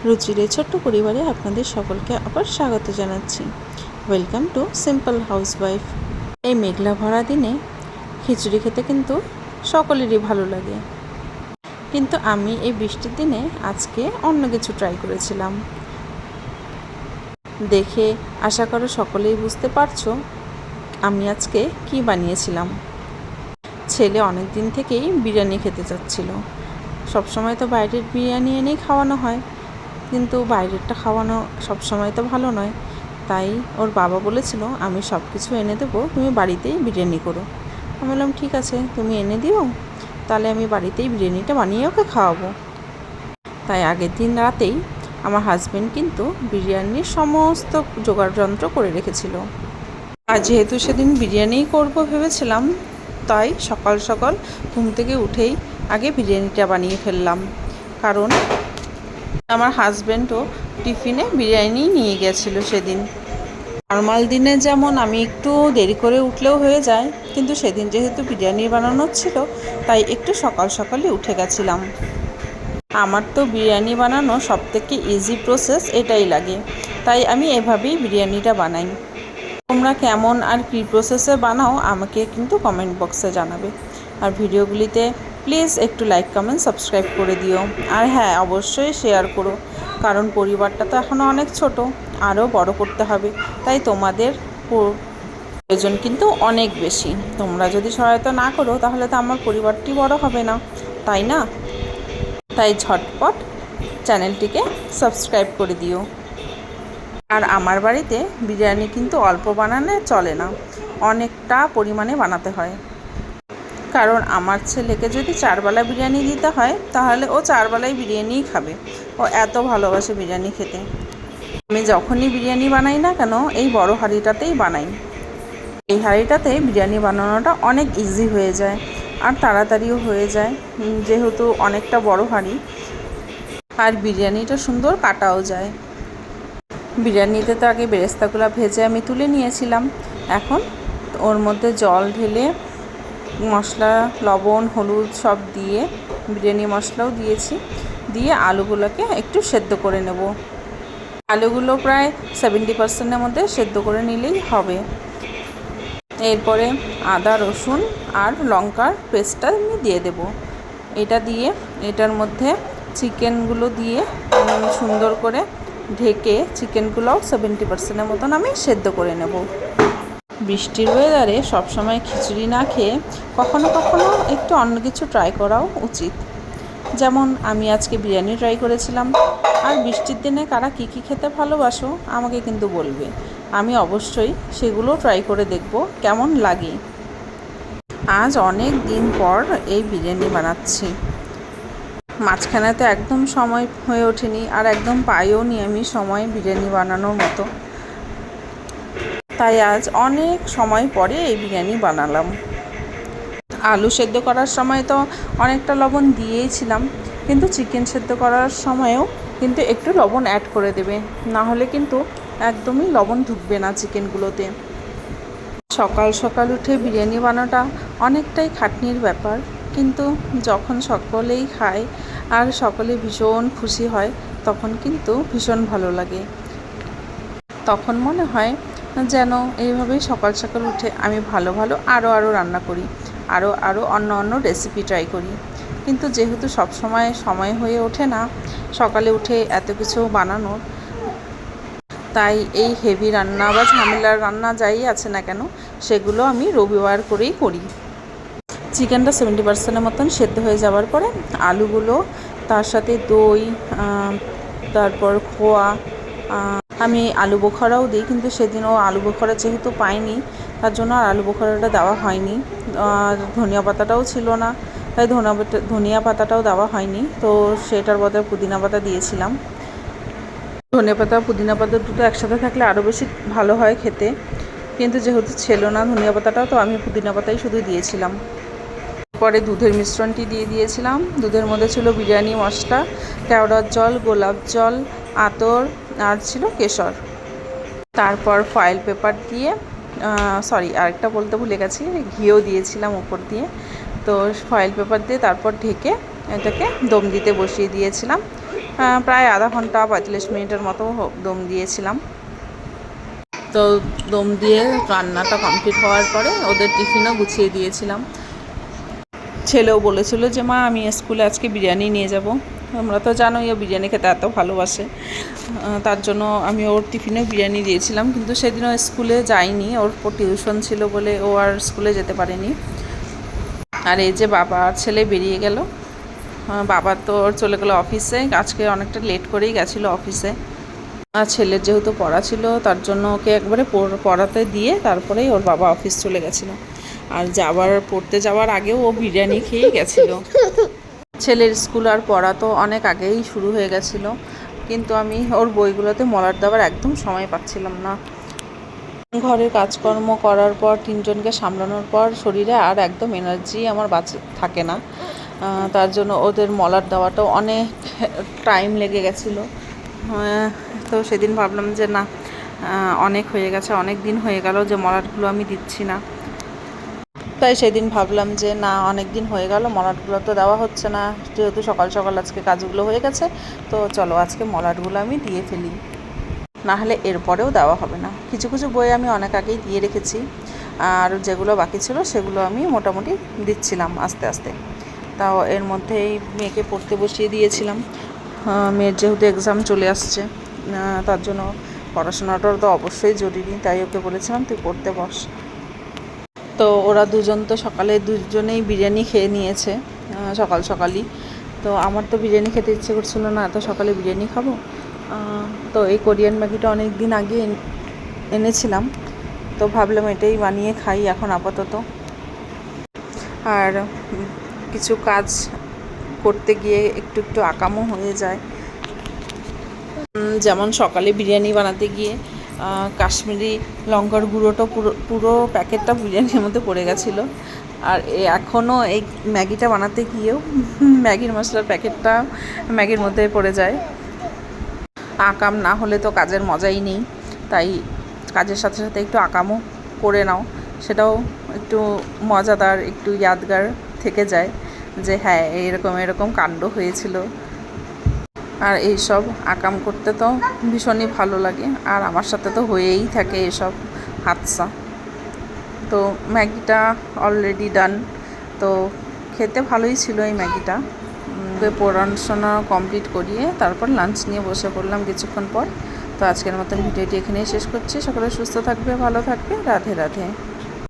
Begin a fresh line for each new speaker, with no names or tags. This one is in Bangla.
রুচির এই ছোট্ট পরিবারে আপনাদের সকলকে আবার স্বাগত জানাচ্ছি। Welcome to simple housewife. এই মেঘলা ভরা দিনে খিচুড়ি খেতে কিন্তু সকলেরই ভালো লাগে, কিন্তু আমি এই বৃষ্টির দিনে আজকে অন্য কিছু ট্রাই করেছিলাম। দেখে আশা করো সকলেই বুঝতে পারছো আমি আজকে কি বানিয়েছিলাম। ছেলে অনেক দিন থেকেই বিরিয়ানি খেতে চাচ্ছিল। সবসময় তো বাইরের বিরিয়ানি এনেই খাওয়ানো হয়, কিন্তু বাইরেরটা খাওয়ানো সবসময় তো ভালো নয়। তাই ওর বাবা বলেছিল আমি সব কিছু এনে দেবো, তুমি বাড়িতেই বিরিয়ানি করো। আমি বললাম ঠিক আছে, তুমি এনে দিও, তাহলে আমি বাড়িতেই বিরিয়ানিটা বানিয়ে ওকে খাওয়াবো। তাই আগের দিন রাতেই আমার হাজব্যান্ড কিন্তু বিরিয়ানির সমস্ত জোগাড়যন্ত্র করে রেখেছিল। আর যেহেতু সেদিন বিরিয়ানিই করবো ভেবেছিলাম, তাই সকাল সকাল ঘুম থেকে উঠেই আগে বিরিয়ানিটা বানিয়ে ফেললাম। কারণ আমার হাজব্যান্ডও টিফিনে বিরিয়ানি নিয়ে গেছিলো সেদিন। নর্মাল দিনে যেমন আমি একটু দেরি করে উঠলেও হয়ে যায়, কিন্তু সেদিন যেহেতু বিরিয়ানি বানানোর ছিল তাই একটু সকাল সকালই উঠে গেছিলাম। আমার তো বিরিয়ানি বানানো সবথেকে ইজি প্রসেস এটাই লাগে, তাই আমি এভাবেই বিরিয়ানিটা বানাই। তোমরা কেমন আর কী প্রসেসে বানাও আমাকে কিন্তু কমেন্ট বক্সে জানাবে। আর ভিডিওগুলিতে প্লিজ একটু লাইক কমেন্ট সাবস্ক্রাইব করে দিও। আর হ্যাঁ, অবশ্যই শেয়ার করো, কারণ পরিবারটা তো এখনও অনেক ছোট, আরও বড় করতে হবে। তাই তোমাদের প্রয়োজন কিন্তু অনেক বেশি। তোমরা যদি সহায়তা না করো তাহলে তো আমার পরিবারটি বড় হবে না, তাই না? তাই ঝটপট চ্যানেলটিকে সাবস্ক্রাইব করে দিও। আর আমার বাড়িতে বিরিয়ানি কিন্তু অল্প বানালে চলে না, অনেকটা পরিমাণে বানাতে হয়। কারণ আমার ছেলেকে যদি 4 বেলা বিরিয়ানি দিতে হয় তাহলে ও 4 বেলাই বিরিয়ানিই খাবে। ও এত ভালোবাসে বিরিয়ানি খেতে। আমি যখনই বিরিয়ানি বানাই না কেন এই বড় হাঁড়িটাতেই বানাই। এই হাঁড়িটাতে বিরিয়ানি বানানোটা অনেক ইজি হয়ে যায় আর তাড়াতাড়িও হয়ে যায়, যেহেতু অনেকটা বড় হাঁড়ি। আর বিরিয়ানিটা সুন্দর কাটাও যায়। বিরিয়ানিতে তো আগে বেরেস্তাগুলো ভেজে আমি তুলে নিয়েছিলাম। এখন ওর মধ্যে জল ঢেলে মশলা, লবণ, হলুদ সব দিয়ে, বিরিয়ানি মশলাও দিয়েছি, দিয়ে আলুগুলোকে একটু সেদ্ধ করে নেব। আলুগুলো প্রায় 70%-এর মধ্যে সেদ্ধ করে নিলেই হবে। এরপরে আদা, রসুন আর লঙ্কার পেস্টটা আমি দিয়ে দেব। এটা দিয়ে এটার মধ্যে চিকেনগুলো দিয়ে সুন্দর করে ঢেকে চিকেনগুলোও 70%-এর মতন আমি সেদ্ধ করে নেব। বৃষ্টির ওয়েদারে সবসময় খিচুড়ি না খেয়ে কখনো কখনো একটু অন্য কিছু ট্রাই করাও উচিত। যেমন আমি আজকে বিরিয়ানি ট্রাই করেছিলাম। আর বৃষ্টির দিনে কারা কী কী খেতে ভালোবাসো আমাকে কিন্তু বলবে, আমি অবশ্যই সেগুলো ট্রাই করে দেখব কেমন লাগে। আজ অনেক দিন পর এই বিরিয়ানি বানাচ্ছি। মাঝখানে তো একদম সময় হয়ে ওঠেনি, আর একদম পাইও নি আমি সময় বিরিয়ানি বানানোর মতো। তাই আজ অনেক সময় পরে এই বিরিয়ানি বানালাম। আলু সেদ্ধ করার সময় তো অনেকটা লবণ দিয়েইছিলাম, কিন্তু চিকেন সেদ্ধ করার সময়ও কিন্তু একটু লবণ অ্যাড করে দেবে, না হলে কিন্তু একদমই লবণ ঢুকবে না চিকেনগুলোতে। সকাল সকাল উঠে বিরিয়ানি বানানোটা অনেকটাই খাটনির ব্যাপার, কিন্তু যখন সকলেই খায় আর সকলে ভীষণ খুশি হয় তখন কিন্তু ভীষণ ভালো লাগে। তখন মনে হয় যেন এইভাবেই সকাল সকাল উঠে আমি ভালো ভালো আরও রান্না করি, আরও অন্য রেসিপি ট্রাই করি। কিন্তু যেহেতু সময় হয়ে ওঠে না সকালে উঠে এত কিছু বানানোর, তাই এই হেভি রান্না বা ঝামেলার রান্না যাই আছে না কেন সেগুলো আমি রবিবার করেই করি। চিকেনটা 70%-এর মতন সেদ্ধ হয়ে যাওয়ার পরে আলুগুলো, তার সাথে দই, তারপর খোয়া, আমি আলু বোখরাও দিই, কিন্তু সেদিনও আলু বোখরা যেহেতু পাইনি তার জন্য আর আলু বোখরাটা দেওয়া হয়নি। আর ধনিয়া পাতাটাও ছিল না, তাই ধনিয়া পাতাটাও দেওয়া হয়নি, তো সেটার বদলে পুদিনা পাতা দিয়েছিলাম। ধনিয়া পাতা পুদিনা পাতা দুটো একসাথে থাকলে আরও বেশি ভালো হয় খেতে, কিন্তু যেহেতু ছিল না ধনিয়া পাতাটাও, তো আমি পুদিনা পাতাই শুধু দিয়েছিলাম। পরে দুধের মিশ্রণটি দিয়ে দিয়েছিলাম। দুধের মধ্যে ছিল বিরিয়ানি মশলা, কেওড়ার জল, গোলাপ জল, আতর আর ছিল কেশর। তারপর ফয়েল পেপার দিয়ে, আরেকটা বলতে ভুলে গেছি, ঘিও দিয়েছিলাম উপর দিয়ে। তো ফয়েল পেপার দিয়ে তারপর ঢেকে এটাকে দম দিতে বসিয়ে দিয়েছিলাম। প্রায় আধা ঘন্টা 45 মিনিটের মতো দম দিয়েছিলাম। তো দম দিয়ে রান্নাটা কমপ্লিট হওয়ার পরে ওদের টিফিনও গুছিয়ে দিয়েছিলাম। ছেলেও বলেছিল যে মা আমি স্কুলে আজকে বিরিয়ানি নিয়ে যাব। আমরা তো জানোই ও বিরিয়ানি খেতে এত ভালোবাসে, তার জন্য আমি ওর টিফিনে বিরিয়ানি দিয়েছিলাম। কিন্তু সেদিনও স্কুলে যায়নি, ওর টিউশন ছিল বলে ও আর স্কুলে যেতে পারেনি। আর এই যে বাবা আর ছেলে বেরিয়ে গেল। বাবা তো ওর চলে গেলো অফিসে, আজকে অনেকটা লেট করেই গেছিলো অফিসে। আর ছেলের যেহেতু পড়া ছিল তার জন্য ওকে একবারে পড়াতে দিয়ে তারপরেই ওর বাবা অফিস চলে গেছিলো। আর পড়তে যাওয়ার আগেও ও বিরিয়ানি খেয়েই গেছিলো। ছেলের স্কুল আর পড়া তো অনেক আগেই শুরু হয়ে গেছিলো, কিন্তু আমি ওর বইগুলোতে মলাট দেওয়ার একদম সময় পাচ্ছিলাম না। ঘরের কাজকর্ম করার পর 3 জনকে সামলানোর পর শরীরে আর একদম এনার্জি আমার থাকে না। তার জন্য ওদের মলাট দেওয়াটাও অনেক টাইম লেগে গেছিলো। তো সেদিন ভাবলাম যে না, অনেক হয়ে গেছে, অনেক দিন হয়ে গেল যে মলাটগুলো আমি দিচ্ছি না। তাই সেদিন ভাবলাম যে না, অনেক দিন হয়ে গেল মলাটগুলো তো দেওয়া হচ্ছে না, যেহেতু সকাল সকাল আজকে কাজগুলো হয়ে গেছে, তো চলো আজকে মলাটগুলো আমি দিয়ে ফেলি, না হলে এরপরেও দেওয়া হবে না। কিছু কিছু বই আমি অনেক আগেই দিয়ে রেখেছি, আর যেগুলো বাকি ছিল সেগুলো আমি মোটামুটি দিচ্ছিলাম আস্তে আস্তে। তাও এর মধ্যেই মেয়েকে পড়তে বসিয়ে দিয়েছিলাম। মেয়ের যেহেতু এক্সাম চলে আসছে, তার জন্য পড়াশোনাটাও তো অবশ্যই জরুরি, তাই ওকে বলেছিলাম তুই পড়তে বস। তো ওরা দুজন তো সকালে দুজনেই বিরিয়ানি খেয়ে নিয়েছে সকাল সকালই। তো আমার তো বিরিয়ানি খেতে ইচ্ছে করছিল না, এত সকালে বিরিয়ানি খাবো। তো এই কোরিয়ান ম্যাগিটা অনেক দিন আগে এনেছিলাম, তো ভাবলাম এটাই বানিয়ে খাই এখন আপাতত। আর কিছু কাজ করতে গিয়ে একটু একটু আকামও হয়ে যায়। যেমন সকালে বিরিয়ানি বানাতে গিয়ে কাশ্মীরি লঙ্কার গুঁড়োটা পুরো প্যাকেটটা বিরিয়ানির মধ্যে পড়ে গেছিলো। আর এখনও এই ম্যাগিটা বানাতে গিয়েও ম্যাগির মশলার প্যাকেটটা ম্যাগির মধ্যে পড়ে যায়। আকাম না হলে তো কাজের মজাই নেই, তাই কাজের সাথে সাথে একটু আকামও করে নাও, সেটাও একটু মজাদার, একটু ইয়াদগার থেকে যায় যে হ্যাঁ এরকম এরকম কাণ্ড হয়েছিল। আর এইসব আকাম করতে তো ভীষণই ভালো লাগে, আর আমার সাথে তো হয়েই থাকে এসব হাদসা। তো ম্যাগিটা অলরেডি ডান, তো খেতে ভালোই ছিল এই ম্যাগিটা। পড়াশোনা কমপ্লিট করিয়ে তারপর লাঞ্চ নিয়ে বসে পড়লাম কিছুক্ষণ পর। তো আজকের মতন ভিডিওটি এখানেই শেষ করছি। সকলে সুস্থ থাকবে, ভালো থাকবে, রাধে রাধে।